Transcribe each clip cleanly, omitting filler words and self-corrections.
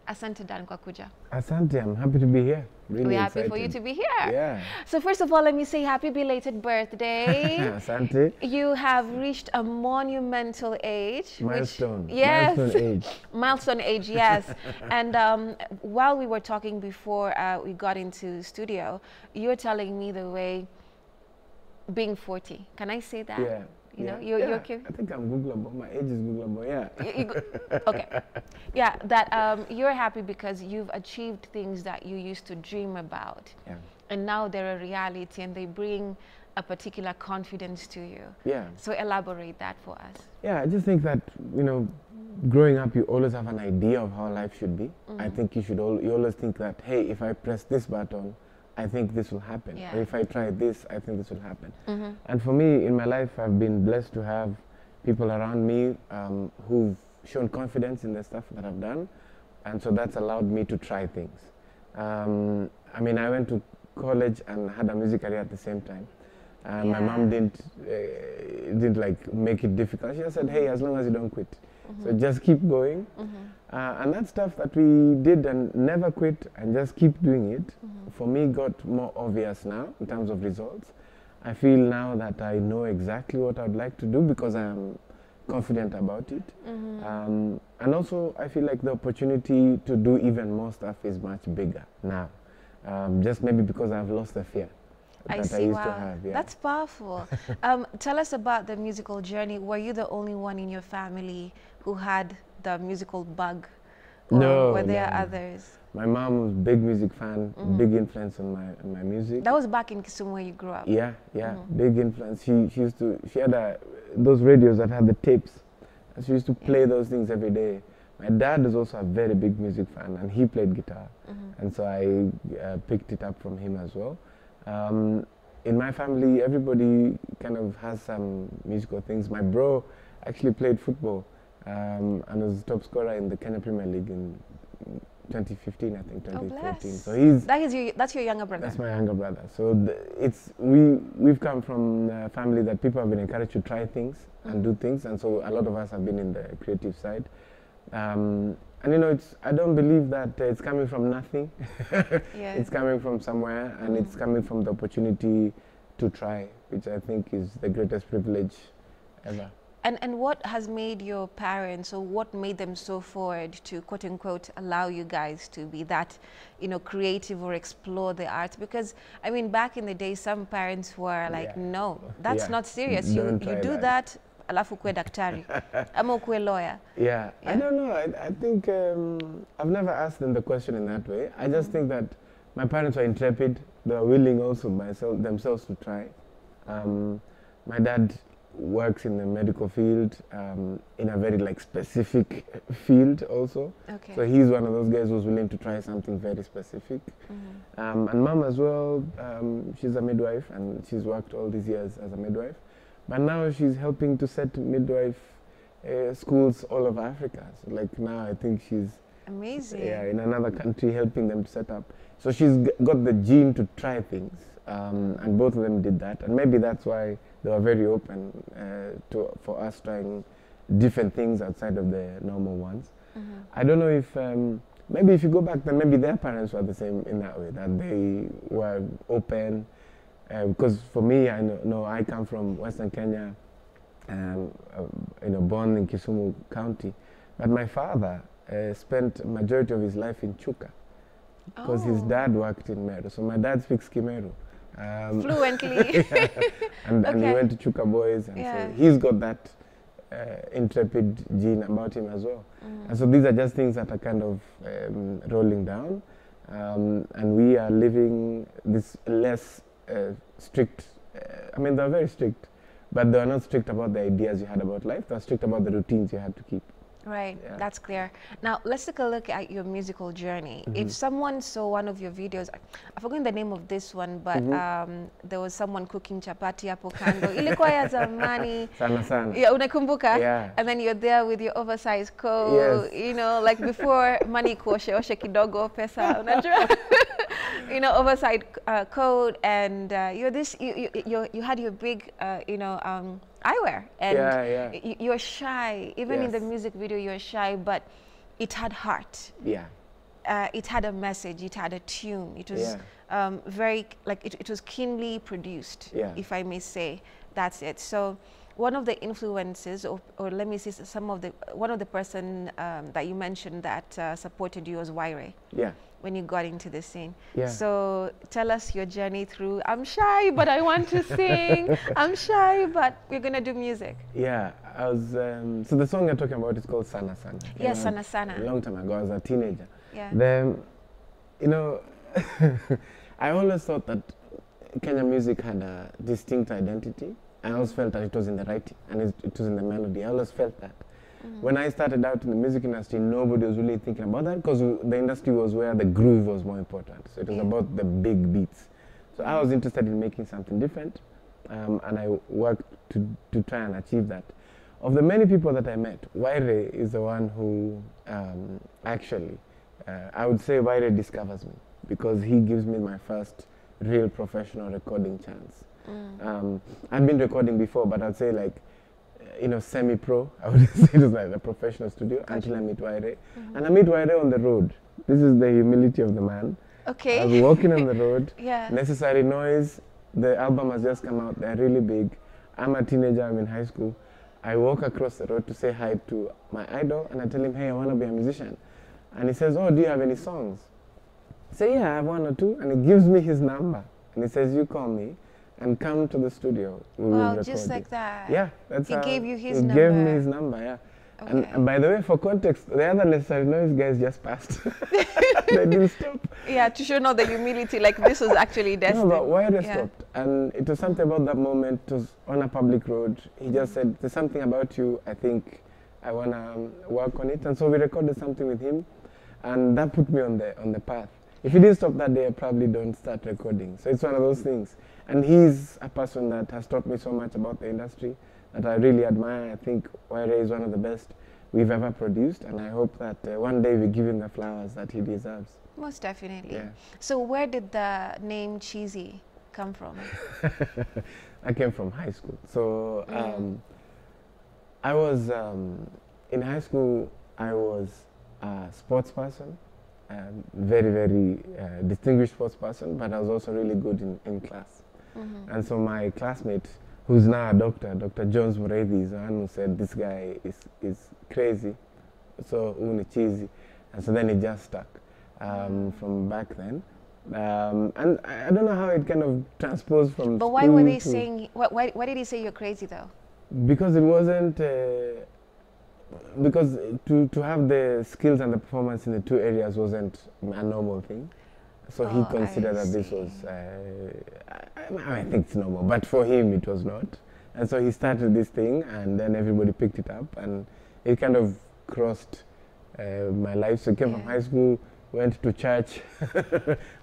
Asante Dan kwa kuja. Asante, I'm happy to be here. Really We're excited. happy for you to be here. Yeah. So first of all, let me say happy belated birthday. Asante. You have reached a monumental age. Milestone. Yes. Milestone age. Milestone age, yes. And while we were talking before we got into studio, you were telling me the way being 40. Can I say that? Yeah. You know, yeah. you're okay. I think I'm Googleable. My age is Googleable, yeah. Okay. Yeah, that you're happy because you've achieved things that you used to dream about. Yeah. And now they're a reality and they bring a particular confidence to you. Yeah. So elaborate that for us. Yeah, I just think that, you know, growing up, you always have an idea of how life should be. I think you always think that, hey, if I press this button, I think this will happen. Yeah. Or if I try this, I think this will happen. And for me, in my life, I've been blessed to have people around me who've shown confidence in the stuff that I've done. And so that's allowed me to try things. I mean, I went to college and had a music career at the same time. My mom didn't like make it difficult. She just said, hey, as long as you don't quit. So just keep going. And that stuff that we did and never quit and just keep doing it, for me got more obvious now in terms of results. I feel now that I know exactly what I'd like to do because I'm confident about it. And also I feel like the opportunity to do even more stuff is much bigger now. Just maybe because I've lost the fear that I used to have. Yeah. That's powerful. Tell us about the musical journey. Were you the only one in your family who had the musical bug? Or No, were there no. others? My mom was a big music fan, big influence on my music. That was back in Kisumu where you grew up? Yeah, yeah, big influence. She had those radios that had the tapes. And she used to play those things every day. My dad is also a very big music fan and he played guitar. And so I picked it up from him as well. In my family, everybody kind of has some musical things. My bro actually played football and was top scorer in the Kenya Premier League in 2015, I think, 2014. So that's your younger brother? That's my younger brother. So we've come from a family that people have been encouraged to try things and do things, and so a lot of us have been in the creative side. And you know, I don't believe that it's coming from nothing. It's coming from somewhere, and it's coming from the opportunity to try, which I think is the greatest privilege ever. And what has made your parents, or what made them so forward to quote unquote allow you guys to be that, you know, creative or explore the arts? Because I mean, back in the day, some parents were like, no, that's not serious. You do that, alafu kwe daktari, ama kwe lawyer. Yeah, I don't know. I think I've never asked them the question in that way. I just think that my parents were intrepid. They were willing also themselves to try. My dad works in the medical field, in a very like specific field also. Okay. So he's one of those guys who's willing to try something very specific. And mom as well, she's a midwife and she's worked all these years as a midwife. But now she's helping to set midwife schools all over Africa. So like now I think she's in another country helping them to set up. So she's got the gene to try things. And both of them did that. And maybe that's why they were very open for us trying different things outside of the normal ones. I don't know if, maybe if you go back then, maybe their parents were the same in that way, that they were open. Because for me, I know I come from Western Kenya, you know, born in Kisumu County. But my father spent majority of his life in Chuka, because his dad worked in Meru. So my dad speaks Kimeru. Fluently. And he went to Chuka Boys, and so he's got that intrepid gene about him as well. And so these are just things that are kind of rolling down, and we are living this less strict. I mean, they're very strict, but they're not strict about the ideas you had about life. They're strict about the routines you had to keep. Right, that's clear. Now, let's take a look at your musical journey. If someone saw one of your videos, I've forgotten the name of this one, but there was someone cooking chapati hapo kando. Ilikuwa ya zamani. Sana sana. Yeah, unakumbuka? Yeah. And then you're there with your oversized coat, you know, like before money oshe kidogo pesa, unajua? You know, oversized coat, and you had your big, you know, eyewear, and you're shy. Even in the music video, you're shy, but it had heart. Yeah. it had a message, it had a tune. It was Yeah. very, like, it was keenly produced, Yeah. if I may say. That's it. So one of the influences, or let me say one of the person that you mentioned that supported you was Waire. Yeah. When you got into the scene. Yeah. So tell us your journey through, I'm shy, but I want to sing. I'm shy, but we're going to do music. Yeah, I was, so the song you're talking about is called Sana Sana. Yes, Sana Sana. A long time ago, I was a teenager. Yeah. Then, you know, I always thought that Kenya music had a distinct identity. I always felt that it was in the writing and it was in the melody. I always felt that. When I started out in the music industry, nobody was really thinking about that because the industry was where the groove was more important. So it was about the big beats. So I was interested in making something different, and I worked to try and achieve that. Of the many people that I met, Waire is the one who actually, I would say Waire discovers me because he gives me my first real professional recording chance. I've been recording before, but I'd say like, you know, semi-pro. I would say it was like a professional studio until I meet Waire. And I meet Waire on the road. This is the humility of the man. Okay. I was walking on the road. Yeah. Necessary Noise. The album has just come out. They're really big. I'm a teenager. I'm in high school. I walk across the road to say hi to my idol, and I tell him, hey, I want to be a musician. And he says, oh, do you have any songs? I say, yeah, I have one or two. And he gives me his number. And he says, you call me and come to the studio. Wow, just like that. Yeah, that's how. He gave you his number. He gave me his number, yeah. Okay. And by the way, for context, the other Necessary Noise guys just passed. They didn't stop. Yeah, to show not the humility, like this was actually destined. No, but why they stopped? And it was something about that moment. It was on a public road. He just said, there's something about you, I think I want to work on it. And so we recorded something with him. And that put me on the path. If he didn't stop that day, I probably don't start recording. So it's one of those things. And he's a person that has taught me so much about the industry that I really admire. I think Waire is one of the best we've ever produced, and I hope that one day we give him the flowers that he deserves. Most definitely. Yeah. So where did the name Cheesy come from? I came from high school. So I was, in high school, I was a sports person. Very, very distinguished sports person, but I was also really good in class. And so my classmate, who's now a doctor, Dr. Jones Mureithi, is the one who said, this guy is crazy, so uni cheesy. And so then it just stuck from back then. And I don't know how it kind of transposed from But why were they saying, why did he say you're crazy though? Because it wasn't, because to have the skills and the performance in the two areas wasn't a normal thing. So he considered that this was, I think it's normal, but for him it was not. And so he started this thing, and then everybody picked it up, and it kind of crossed my life. So I came from high school, went to church,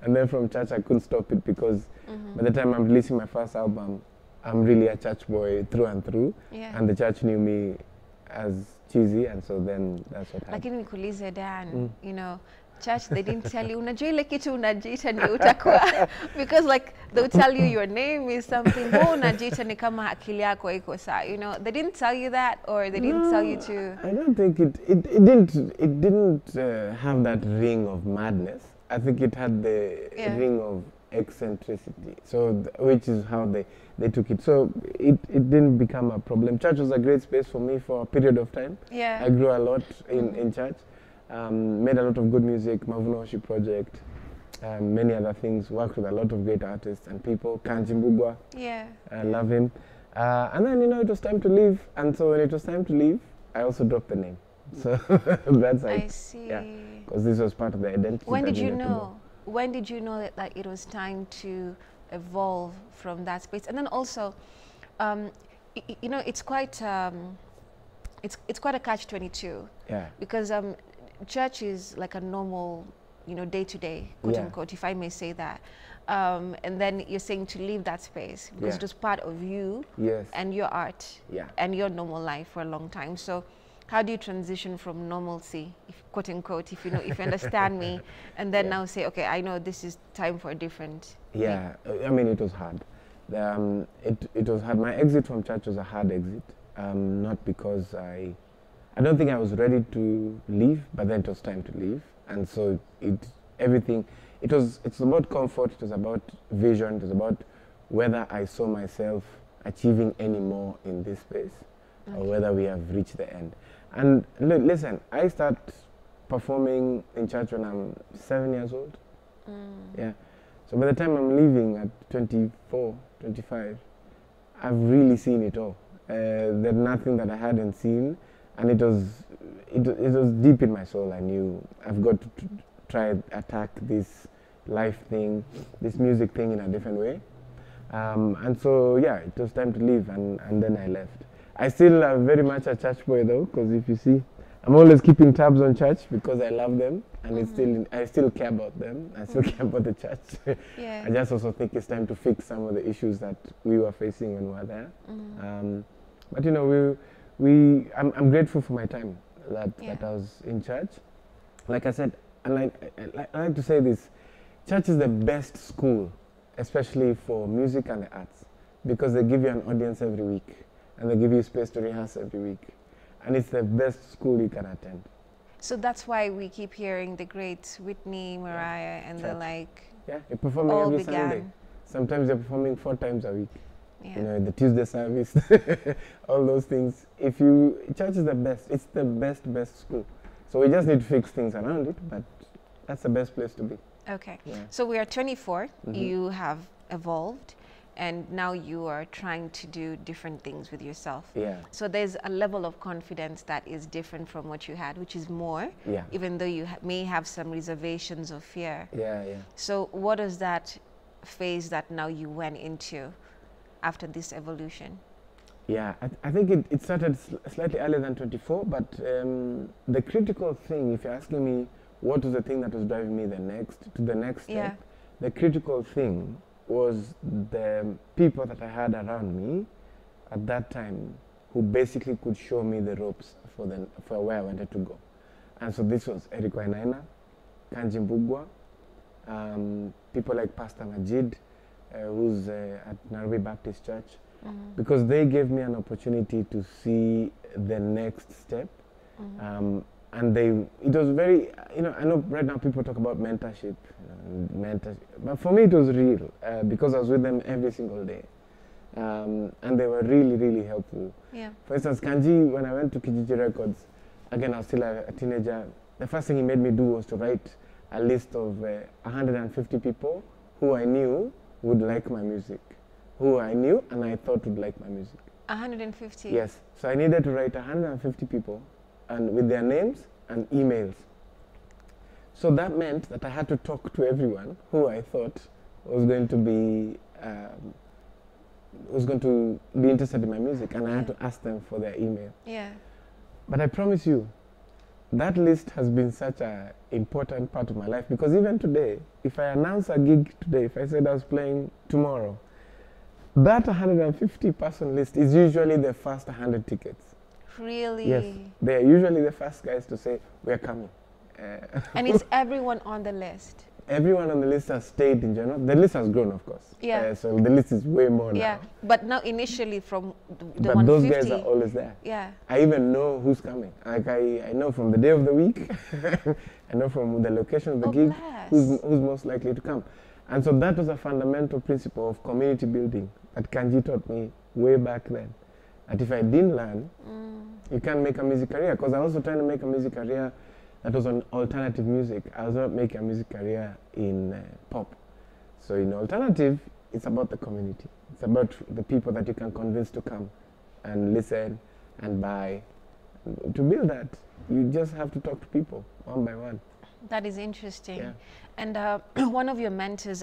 and then from church I couldn't stop it because by the time I'm releasing my first album, I'm really a church boy through and through, and the church knew me as Cheesy, and so then that's what happened. Lakini nikuulize Dan, you know, church, they didn't tell you, unajua ile kitu unajiita ndio utakuwa, because like they'll tell you your name is something, oh unajiita ni kama akili yako iko sawa, you know, they didn't tell you that, or they didn't tell you to. I don't think it didn't have that ring of madness. I think it had the ring of eccentricity, so which is how they took it. So it didn't become a problem. Church was a great space for me for a period of time. Yeah, I grew a lot in church. Made a lot of good music, Mavuno Worship Project, many other things, worked with a lot of great artists and people. Kanji Mbugwa, I love him. And then, you know, it was time to leave. And so when it was time to leave, I also dropped the name. So that's like, I see. Yeah, because this was part of the identity. When did you know? When did you know that it was time to evolve from that space? And then also, you know, it's quite it's quite a catch-22. Yeah. Because church is like a normal, you know, day-to-day, quote unquote, if I may say that. And then you're saying to leave that space because it was part of you and your art and your normal life for a long time. So how do you transition from normalcy, if, quote unquote, if you know, if you understand me, and then now say, okay, I know this is time for a different thing. I mean, it was hard. It was hard. My exit from church was a hard exit, not because I don't think I was ready to leave, but then it was time to leave. and so everything. It's about comfort. It was about vision. It was about whether I saw myself achieving any more in this space, or whether we have reached the end. And listen, I start performing in church when I'm 7 years old. Yeah. So by the time I'm leaving at 24, 25, I've really seen it all. There's nothing that I hadn't seen, and it was deep in my soul. I knew I've got to try attack this life thing, this music thing in a different way. And so yeah, it was time to leave, and then I left. I still am very much a church boy though, because if you see, I'm always keeping tabs on church because I love them, and I still care about them. I still care about the church. Yeah. I just also think it's time to fix some of the issues that we were facing when we were there. But you know, I'm grateful for my time that I was in church. Like I said, and I like to say this, church is the best school, especially for music and the arts, because they give you an audience every week, and they give you space to rehearse every week. And it's the best school you can attend. So that's why we keep hearing the great Whitney, Mariah, and the like. Yeah, you're performing all every began. Sunday. Sometimes you're performing 4 times a week. Yeah. You know, the Tuesday service, all those things. Church is the best. It's the best school. So we just need to fix things around it, but that's the best place to be. Okay. Yeah. So we are 24. You have evolved, and now you are trying to do different things with yourself. Yeah. So there's a level of confidence that is different from what you had, which is more, Yeah. even though you may have some reservations or fear. Yeah. So what is that phase that now you went into after this evolution? Yeah, I think it started slightly earlier than 24, but the critical thing, if you're asking me what was the thing that was driving me to the next step, the critical thing was the people that I had around me at that time who basically could show me the ropes for where I wanted to go. And so this was Eric Wainaina, Kanji Mbugwa, people like Pastor Majid, who's at Nairobi Baptist Church, because they gave me an opportunity to see the next step. And it was very, I know right now people talk about mentorship, but for me it was real, because I was with them every single day. And they were really, really helpful. Yeah. For instance, Kanji, when I went to Kijiji Records, again, I was still a teenager, the first thing he made me do was to write a list of 150 people who I knew would like my music, who I knew and I thought would like my music. 150? Yes. So I needed to write 150 people, and with their names and emails. So that meant that I had to talk to everyone who I thought was going to be interested in my music, and I had to ask them for their email. Yeah. But I promise you, that list has been such an important part of my life, because even today, if I announce a gig today, if I said I was playing tomorrow, that 150 person list is usually the first 100 tickets. Really? Yes, they are usually the first guys to say, we're coming. And it's everyone on the list? Everyone on the list has stayed in general. The list has grown, of course. Yeah. So the list is way more now. Yeah, but now initially from the but 150. those guys are always there. Yeah. I even know who's coming. Like I know from the day of the week, I know from the location of the gig, who's most likely to come. And so that was a fundamental principle of community building that Kanji taught me way back then. That if I didn't learn, you can't make a music career. Because I was also trying to make a music career that was on alternative music. I was not making a music career in pop. So in alternative, it's about the community. It's about the people that you can convince to come and listen and buy. To build that, you just have to talk to people one by one. That is interesting. Yeah. And one of your mentors,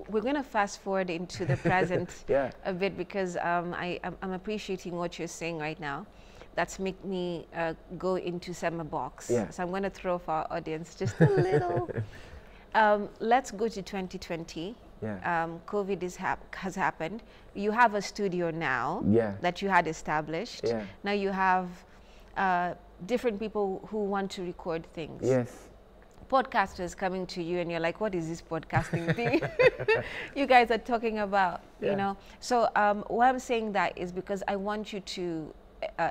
we're going to fast forward into the present a bit, because I'm appreciating what you're saying right now. That's make me go into summer box. Yeah. So I'm going to throw for our audience just a little. Let's go to 2020. Yeah. COVID has happened. You have a studio now that you had established. Yeah. Now you have different people who want to record things. Yes. Podcasters coming to you and you're like, what is this podcasting thing you guys are talking about, you know? So why I'm saying that is because I want you to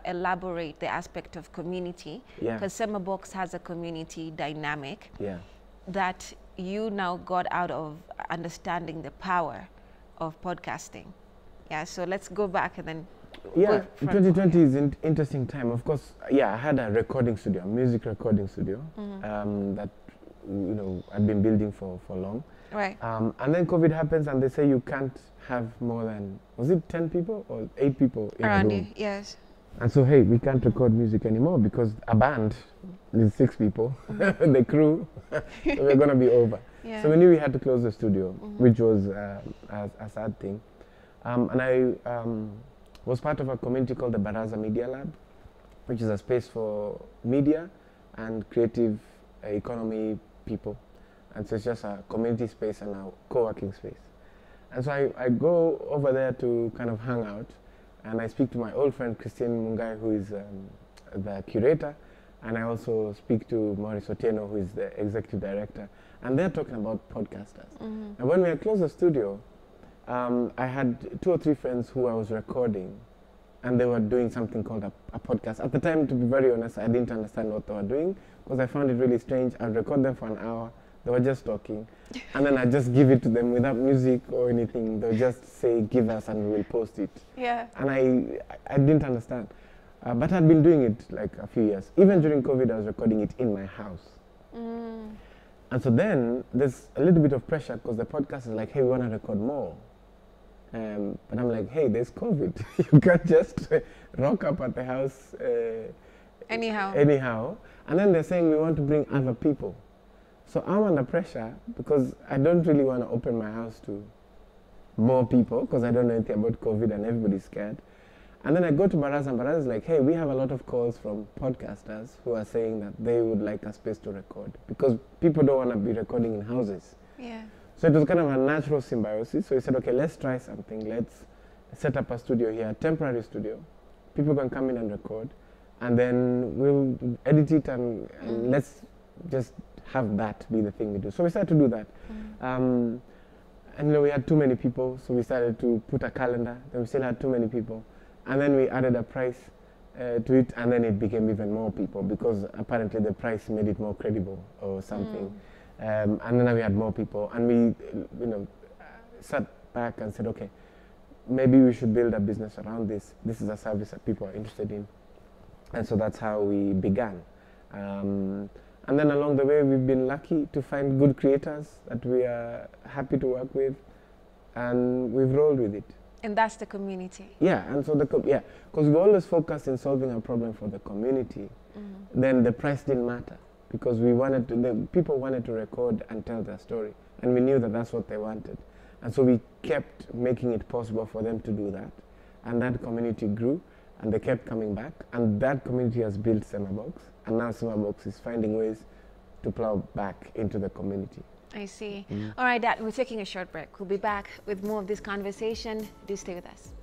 elaborate the aspect of community, because Summer Box has a community dynamic that you now got out of understanding the power of podcasting. Yeah, so let's go back and then. Yeah, 2020 is an interesting time. Of course, yeah, I had a recording studio, a music recording studio, that, you know, I'd been building for long. Right. And then COVID happens and they say you can't have more than, was it 10 people or 8 people in a room? Yes. And so, hey, we can't record music anymore because a band is 6 people, the crew, so we're going to be over. Yeah. So we knew we had to close the studio, which was a sad thing. And I was part of a community called the Baraza Media Lab, which is a space for media and creative economy people. And so it's just a community space and a co-working space. And so I go over there to kind of hang out, and I speak to my old friend Christine Mungai, who is the curator, and I also speak to Maurice Otieno, who is the executive director, and they're talking about podcasters. And when we had closed the studio, I had 2 or 3 friends who I was recording, and they were doing something called a podcast. At the time, to be very honest, I didn't understand what they were doing, because I found it really strange. I'd record them for an hour, they were just talking, and then I'd just give it to them without music or anything. They'll just say, give us, and we'll post it. Yeah. And I didn't understand. But I'd been doing it like a few years. Even during COVID, I was recording it in my house. And so then there's a little bit of pressure, because the podcast is like, hey, we want to record more. But I'm like, hey, there's COVID. You can't just rock up at the house anyhow. And then they're saying we want to bring other people. So I'm under pressure, because I don't really want to open my house to more people, because I don't know anything about COVID and everybody's scared. And then I go to Baraza, and Baraza is like, hey, we have a lot of calls from podcasters who are saying that they would like a space to record, because people don't want to be recording in houses. Yeah. So it was kind of a natural symbiosis. So we said, okay, let's try something. Let's set up a studio here, a temporary studio. People can come in and record, and then we'll edit it, and let's just have that be the thing we do. So we started to do that. And you know, we had too many people, so we started to put a calendar. Then we still had too many people. And then we added a price to it, and then it became even more people, because apparently the price made it more credible or something. And then we had more people, and we, you know, sat back and said, okay, maybe we should build a business around this. This is a service that people are interested in. And so that's how we began. And then along the way, we've been lucky to find good creators that we are happy to work with, and we've rolled with it. And that's the community. Yeah, and so because we always focused in solving a problem for the community. Then the price didn't matter, because we wanted to, people wanted to record and tell their story, and we knew that that's what they wanted. And so we kept making it possible for them to do that, and that community grew, and they kept coming back, and that community has built Summerbox, and now Summerbox is finding ways to plow back into the community. I see. All right, Dad, we're taking a short break. We'll be back with more of this conversation. Do stay with us.